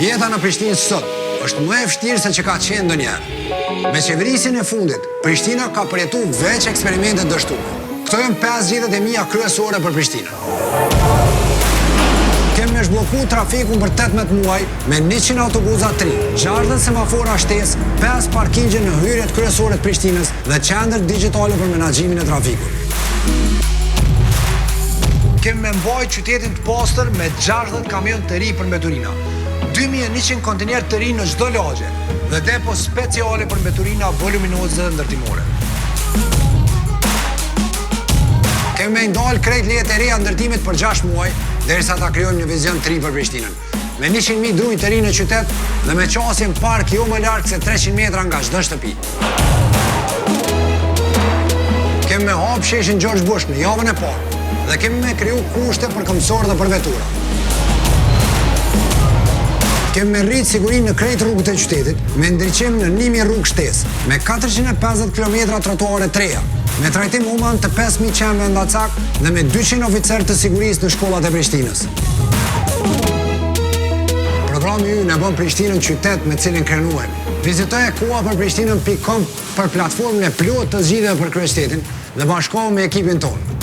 Jeta në Prishtinë sot është më e vështirë se që ka qenë ndonjëherë. Me qeverisin e fundit, Prishtina ka përjetuar veç eksperimente dështuese. Këto janë 5 zgjedhjet e mia kryesore për Prishtinën. Kemi zhbllokuar trafikun për 18 muaj me 100 autobusa të ri, 60 semafora shtesë, 5 parkingje në hyrjet kryesore të Prishtinës dhe qendër digjitale për menaxhimin e trafikut. Kemi me mbajtur qytetin të pastër me 60 kamion të ri për mbeturina, 2100 kontener të ri në çdo lagje dhe depo speciale për mbeturina voluminoze dhe ndërtimore. Kemi me ndalë krejt lejet e reja ndërtimit për 6 muaj, derisa ta krijojmë një vizion të ri për Prishtinën. Me 100.000 dronj të ri në qytet dhe me qasje në park jo më larg se 300 metra nga çdo shtëpi. Kemi me hap sheshin George Bush në javën e parë dhe kemi me kriju kushte për këmbësorë dhe për vetura. Kemi me rritë sigurinë në krejt rrugët e qytetit me ndriçim në 1000 rrugë shtesë, me 450 km trotuare të reja, me trajtim human të 5000 qenve ndacak dhe me 200 oficerë të sigurisë në shkollat e Prishtinës. Programi ynë e bën Prishtinën qytet me cilin krenuemi. Vizitoje kuapërprishtinën.com për platformën e plot të zgjidhjeve për kryeqytetin dhe bashkohu me ekipin tonë.